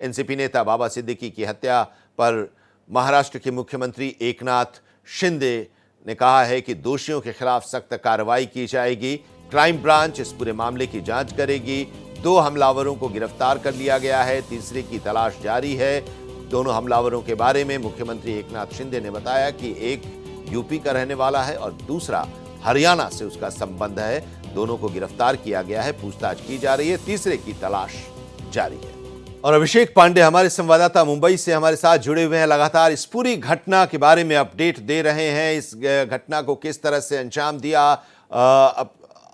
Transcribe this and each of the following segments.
NCP नेता बाबा सिद्दीकी की हत्या पर महाराष्ट्र के मुख्यमंत्री एकनाथ शिंदे ने कहा है कि दोषियों के खिलाफ सख्त कार्रवाई की जाएगी। क्राइम ब्रांच इस पूरे मामले की जांच करेगी। 2 हमलावरों को गिरफ्तार कर लिया गया है, तीसरे की तलाश जारी है। दोनों हमलावरों के बारे में मुख्यमंत्री एकनाथ शिंदे ने बताया कि एक यूपी का रहने वाला है और दूसरा हरियाणा से उसका संबंध है। दोनों को गिरफ्तार किया गया है, पूछताछ की जा रही है, तीसरे की तलाश जारी है। और अभिषेक पांडे हमारे संवाददाता मुंबई से हमारे साथ जुड़े हुए हैं, लगातार इस पूरी घटना के बारे में अपडेट दे रहे हैं। इस घटना को किस तरह से अंजाम दिया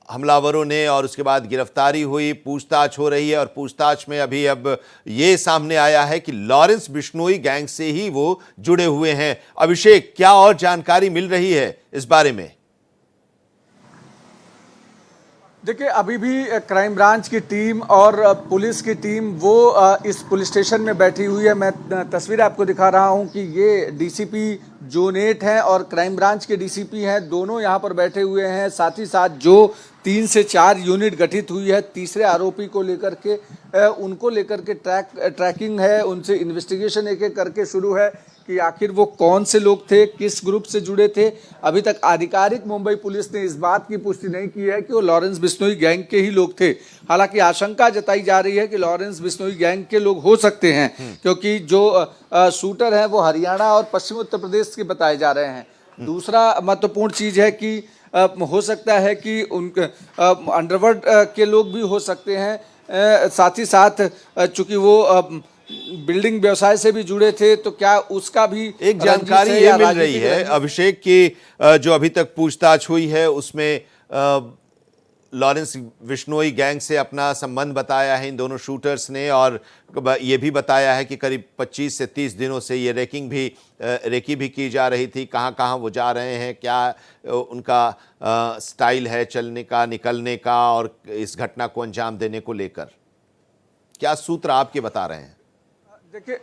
हमलावरों ने और उसके बाद गिरफ्तारी हुई, पूछताछ हो रही है और पूछताछ में अब ये सामने आया है कि लॉरेंस बिश्नोई गैंग से ही वो जुड़े हुए हैं। अभिषेक, क्या और जानकारी मिल रही है इस बारे में? देखिए, अभी भी क्राइम ब्रांच की टीम और पुलिस की टीम वो इस पुलिस स्टेशन में बैठी हुई है। मैं तस्वीर आपको दिखा रहा हूं कि ये डीसीपी जोन 8 हैं और क्राइम ब्रांच के डीसीपी हैं, दोनों यहां पर बैठे हुए हैं। साथ ही साथ जो 3 से 4 यूनिट गठित हुई है तीसरे आरोपी को लेकर के, उनको लेकर के ट्रैकिंग है, उनसे इन्वेस्टिगेशन एक एक करके शुरू है कि आखिर वो कौन से लोग थे, किस ग्रुप से जुड़े थे। अभी तक आधिकारिक मुंबई पुलिस ने इस बात की पुष्टि नहीं की है कि वो लॉरेंस बिश्नोई गैंग के ही लोग थे। हालांकि आशंका जताई जा रही है कि लॉरेंस बिश्नोई गैंग के लोग हो सकते हैं, क्योंकि जो शूटर हैं वो हरियाणा और पश्चिम उत्तर प्रदेश के बताए जा रहे हैं। दूसरा महत्वपूर्ण चीज़ है कि हो सकता है कि उनके अंडरवर्ल्ड के लोग भी हो सकते हैं। साथ ही साथ चूंकि वो बिल्डिंग व्यवसाय से भी जुड़े थे, तो क्या उसका भी एक जानकारी ये मिल रही है अभिषेक की जो अभी तक पूछताछ हुई है उसमें लॉरेंस बिश्नोई गैंग से अपना संबंध बताया है इन दोनों शूटर्स ने, और ये भी बताया है कि करीब 25 से 30 दिनों से ये रेकी भी की जा रही थी। कहाँ कहाँ वो जा रहे हैं, क्या उनका स्टाइल है चलने का, निकलने का, और इस घटना को अंजाम देने को लेकर क्या सूत्र आपके बता रहे हैं? देखिए,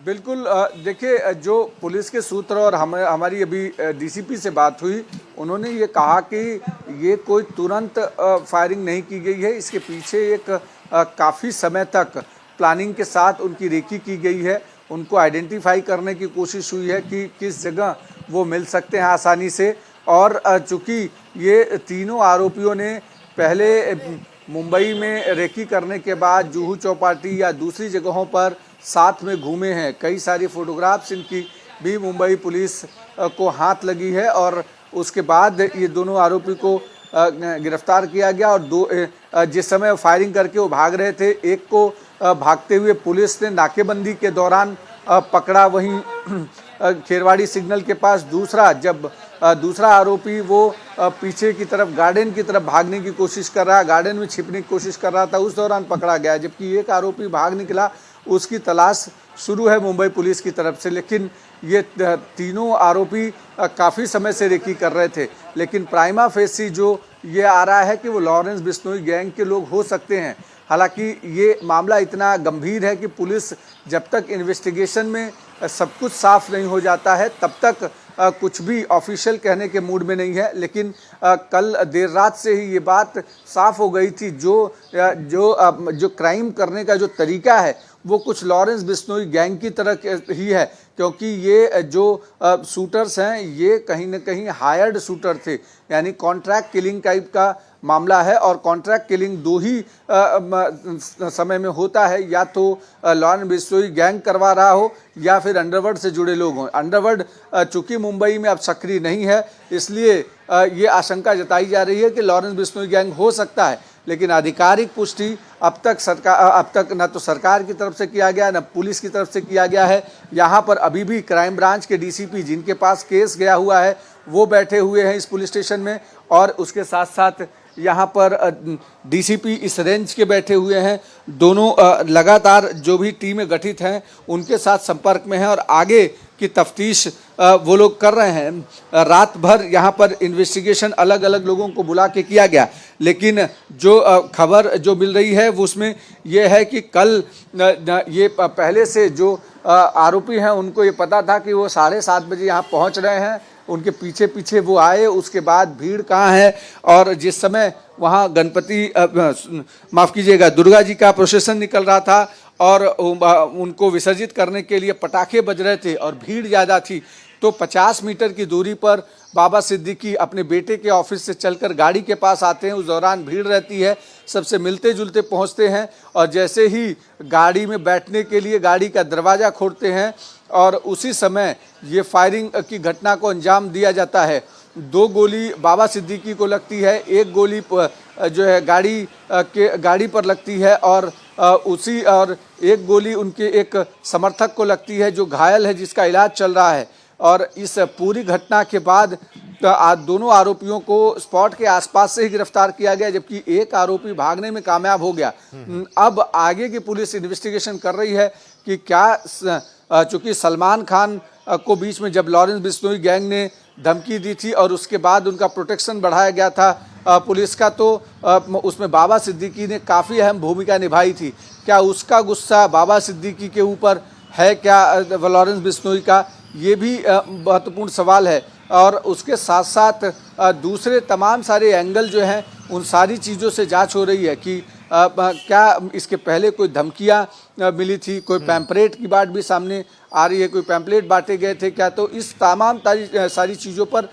बिल्कुल, देखिए, जो पुलिस के सूत्र और हमारी अभी डीसीपी से बात हुई, उन्होंने ये कहा कि ये कोई तुरंत फायरिंग नहीं की गई है। इसके पीछे एक काफ़ी समय तक प्लानिंग के साथ उनकी रेकी की गई है। उनको आइडेंटिफाई करने की कोशिश हुई है कि किस जगह वो मिल सकते हैं आसानी से। और चूँकि ये तीनों आरोपियों ने पहले मुंबई में रेकी करने के बाद जुहू चौपाटी या दूसरी जगहों पर साथ में घूमे हैं, कई सारी फोटोग्राफ्स इनकी भी मुंबई पुलिस को हाथ लगी है। और उसके बाद ये दोनों आरोपी को गिरफ्तार किया गया और जिस समय फायरिंग करके वो भाग रहे थे, एक को भागते हुए पुलिस ने नाकेबंदी के दौरान पकड़ा, वहीं खेरवाड़ी सिग्नल के पास दूसरा आरोपी वो पीछे की तरफ गार्डन की तरफ भागने की कोशिश कर रहा, गार्डन में छिपने की कोशिश कर रहा था, उस दौरान पकड़ा गया। जबकि एक आरोपी भाग निकला, उसकी तलाश शुरू है मुंबई पुलिस की तरफ से। लेकिन ये तीनों आरोपी काफ़ी समय से रेकी कर रहे थे, लेकिन प्राइमा फेसी जो ये आ रहा है कि वो लॉरेंस बिश्नोई गैंग के लोग हो सकते हैं। हालांकि ये मामला इतना गंभीर है कि पुलिस जब तक इन्वेस्टिगेशन में सब कुछ साफ नहीं हो जाता है तब तक कुछ भी ऑफिशियल कहने के मूड में नहीं है। लेकिन कल देर रात से ही ये बात साफ हो गई थी, जो क्राइम करने का जो तरीका है वो कुछ लॉरेंस बिश्नोई गैंग की तरह ही है, क्योंकि ये जो शूटर्स हैं ये कहीं ना कहीं हायर्ड शूटर थे, यानी कॉन्ट्रैक्ट किलिंग टाइप का मामला है। और कॉन्ट्रैक्ट किलिंग 2 ही समय में होता है, या तो लॉरेंस बिश्नोई गैंग करवा रहा हो या फिर अंडरवर्ल्ड से जुड़े लोग हों। अंडरवर्ल्ड चूंकि मुंबई में अब सक्रिय नहीं है, इसलिए ये आशंका जताई जा रही है कि लॉरेंस बिश्नोई गैंग हो सकता है। लेकिन आधिकारिक पुष्टि अब तक न तो सरकार की तरफ से किया गया, न पुलिस की तरफ से किया गया है। यहाँ पर अभी भी क्राइम ब्रांच के डीसीपी जिनके पास केस गया हुआ है वो बैठे हुए हैं इस पुलिस स्टेशन में, और उसके साथ साथ यहाँ पर डीसीपी इस रेंज के बैठे हुए हैं। दोनों लगातार जो भी टीमें गठित हैं उनके साथ संपर्क में हैं और आगे की तफ्तीश वो लोग कर रहे हैं। रात भर यहाँ पर इन्वेस्टिगेशन अलग अलग लोगों को बुला के किया गया, लेकिन जो खबर जो मिल रही है वो उसमें ये है कि कल ये पहले से जो आरोपी हैं उनको ये पता था कि वो 7:30 बजे यहाँ पहुँच रहे हैं। उनके पीछे पीछे वो आए, उसके बाद भीड़ कहाँ है, और जिस समय वहाँ दुर्गा जी का प्रोसेसन निकल रहा था और उनको विसर्जित करने के लिए पटाखे बज रहे थे और भीड़ ज़्यादा थी, तो 50 मीटर की दूरी पर बाबा सिद्दीकी अपने बेटे के ऑफिस से चलकर गाड़ी के पास आते हैं। उस दौरान भीड़ रहती है, सबसे मिलते जुलते पहुंचते हैं और जैसे ही गाड़ी में बैठने के लिए गाड़ी का दरवाज़ा खोलते हैं और उसी समय ये फायरिंग की घटना को अंजाम दिया जाता है। 2 गोली बाबा सिद्दीकी को लगती है, 1 गोली जो है गाड़ी पर लगती है और और 1 गोली उनके एक समर्थक को लगती है जो घायल है, जिसका इलाज चल रहा है। और इस पूरी घटना के बाद दोनों आरोपियों को स्पॉट के आसपास से ही गिरफ्तार किया गया, जबकि एक आरोपी भागने में कामयाब हो गया। अब आगे की पुलिस इन्वेस्टिगेशन कर रही है कि क्या चूंकि सलमान खान को बीच में जब लॉरेंस बिश्नोई गैंग ने धमकी दी थी और उसके बाद उनका प्रोटेक्शन बढ़ाया गया था पुलिस का, तो उसमें बाबा सिद्दीकी ने काफ़ी अहम भूमिका निभाई थी। क्या उसका गुस्सा बाबा सिद्दीकी के ऊपर है, क्या लॉरेंस बिश्नोई का, ये भी महत्वपूर्ण सवाल है। और उसके साथ साथ दूसरे तमाम सारे एंगल जो हैं उन सारी चीज़ों से जांच हो रही है कि क्या इसके पहले कोई धमकियां मिली थी, कोई पैम्पलेट की बात भी सामने आ रही है, कोई पैम्पलेट बांटे गए थे क्या, तो इस तमाम सारी चीज़ों पर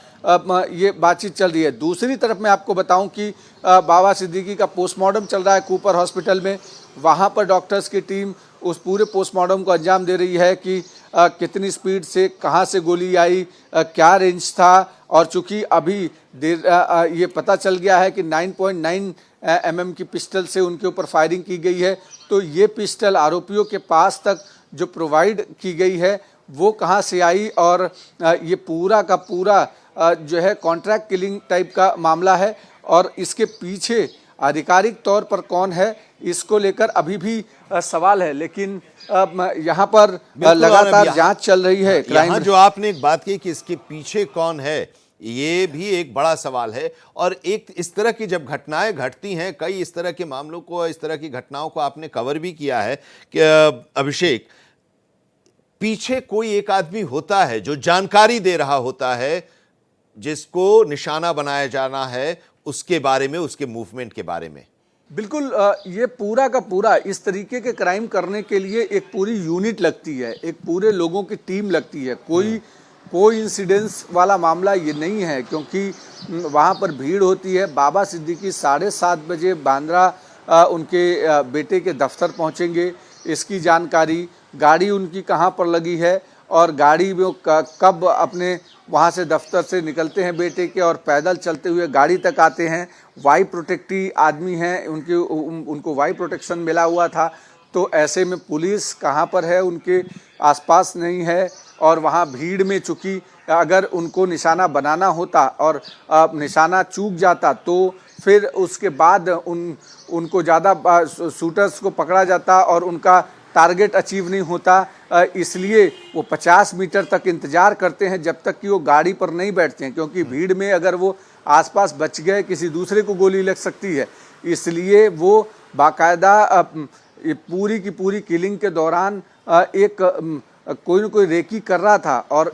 ये बातचीत चल रही है। दूसरी तरफ मैं आपको बताऊं कि बाबा सिद्दीकी का पोस्टमार्टम चल रहा है कूपर हॉस्पिटल में। वहाँ पर डॉक्टर्स की टीम उस पूरे पोस्टमार्टम को अंजाम दे रही है कि कितनी स्पीड से कहाँ से गोली आई, क्या रेंज था, और चूंकि अभी ये पता चल गया है कि 9.9 mm की पिस्टल से उनके ऊपर फायरिंग की गई है, तो ये पिस्टल आरोपियों के पास तक जो प्रोवाइड की गई है वो कहाँ से आई, और ये पूरा का पूरा जो है कॉन्ट्रैक्ट किलिंग टाइप का मामला है। और इसके पीछे आधिकारिक तौर पर कौन है, इसको लेकर अभी भी सवाल है, लेकिन यहाँ पर लगातार जांच चल रही है। यहाँ जो आपने एक बात की कि इसके पीछे कौन है, ये भी एक बड़ा सवाल है। और एक इस तरह की जब घटनाएं घटती हैं, कई इस तरह के मामलों को, इस तरह की घटनाओं को आपने कवर भी किया है कि अभिषेक, पीछे कोई एक आदमी होता है जो जानकारी दे रहा होता है, जिसको निशाना बनाया जाना है, उसके बारे में, उसके मूवमेंट के बारे में। बिल्कुल, ये पूरा का पूरा इस तरीके के क्राइम करने के लिए एक पूरी यूनिट लगती है, एक पूरे लोगों की टीम लगती है। कोई इंसिडेंस वाला मामला ये नहीं है, क्योंकि वहाँ पर भीड़ होती है। बाबा सिद्दीकी 7:30 बजे बांद्रा उनके बेटे के दफ्तर पहुँचेंगे, इसकी जानकारी, गाड़ी उनकी कहाँ पर लगी है और गाड़ी में कब अपने वहाँ से दफ्तर से निकलते हैं बेटे के और पैदल चलते हुए गाड़ी तक आते हैं। वाई प्रोटेक्टी आदमी हैं, उनको वाई प्रोटेक्शन मिला हुआ था, तो ऐसे में पुलिस कहाँ पर है, उनके आसपास नहीं है। और वहाँ भीड़ में चूँकि अगर उनको निशाना बनाना होता और निशाना चूक जाता तो फिर उसके बाद उनको ज़्यादा शूटर्स को पकड़ा जाता और उनका टारगेट अचीव नहीं होता, इसलिए वो 50 मीटर तक इंतज़ार करते हैं जब तक कि वो गाड़ी पर नहीं बैठते हैं, क्योंकि भीड़ में अगर वो आसपास बच गए किसी दूसरे को गोली लग सकती है। इसलिए वो बाकायदा पूरी की पूरी किलिंग के दौरान एक कोई न कोई रेकी कर रहा था। और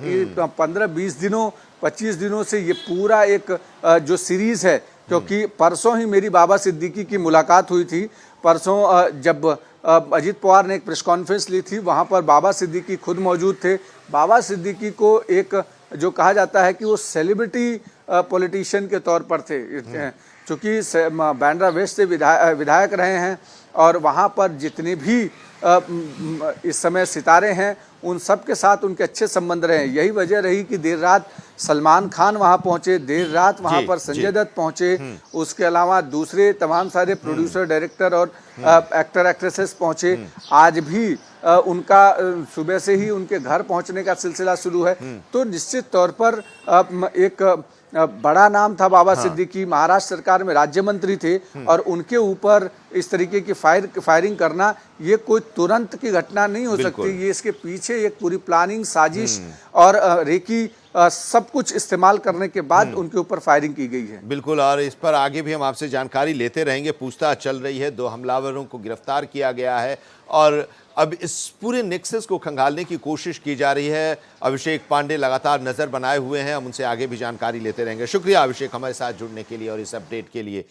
15-20 दिनों 25 दिनों से ये पूरा एक जो सीरीज़ है, क्योंकि परसों ही मेरी बाबा सिद्दीकी की मुलाकात हुई थी। परसों जब अजीत पवार ने एक प्रेस कॉन्फ्रेंस ली थी, वहाँ पर बाबा सिद्दीकी खुद मौजूद थे। बाबा सिद्दीकी को एक जो कहा जाता है कि वो सेलिब्रिटी पॉलिटिशियन के तौर पर थे, चूँकि बांद्रा वेस्ट से विधायक रहे हैं और वहाँ पर जितने भी इस समय सितारे हैं उन सब के साथ उनके अच्छे संबंध रहे। यही वजह रही कि देर रात सलमान खान वहाँ पहुँचे, देर रात वहाँ पर संजय दत्त पहुँचे, उसके अलावा दूसरे तमाम सारे प्रोड्यूसर, डायरेक्टर और एक्टर एक्ट्रेसेस पहुँचे। आज भी उनका सुबह से ही उनके घर पहुँचने का सिलसिला शुरू है। तो निश्चित तौर पर एक बड़ा नाम था बाबा सिद्दीकी, महाराष्ट्र सरकार में राज्य मंत्री थे और उनके ऊपर इस तरीके की फायरिंग करना ये कोई तुरंत की घटना नहीं हो सकती। ये इसके पीछे एक पूरी प्लानिंग, साजिश और रेकी सब कुछ इस्तेमाल करने के बाद उनके ऊपर फायरिंग की गई है। बिल्कुल, और इस पर आगे भी हम आपसे जानकारी लेते रहेंगे। पूछताछ चल रही है, 2 हमलावरों को गिरफ्तार किया गया है और अब इस पूरे नेक्सस को खंगालने की कोशिश की जा रही है। अभिषेक पांडे लगातार नजर बनाए हुए हैं, हम उनसे आगे भी जानकारी लेते रहेंगे। शुक्रिया अभिषेक, हमारे साथ जुड़ने के लिए और इस अपडेट के लिए।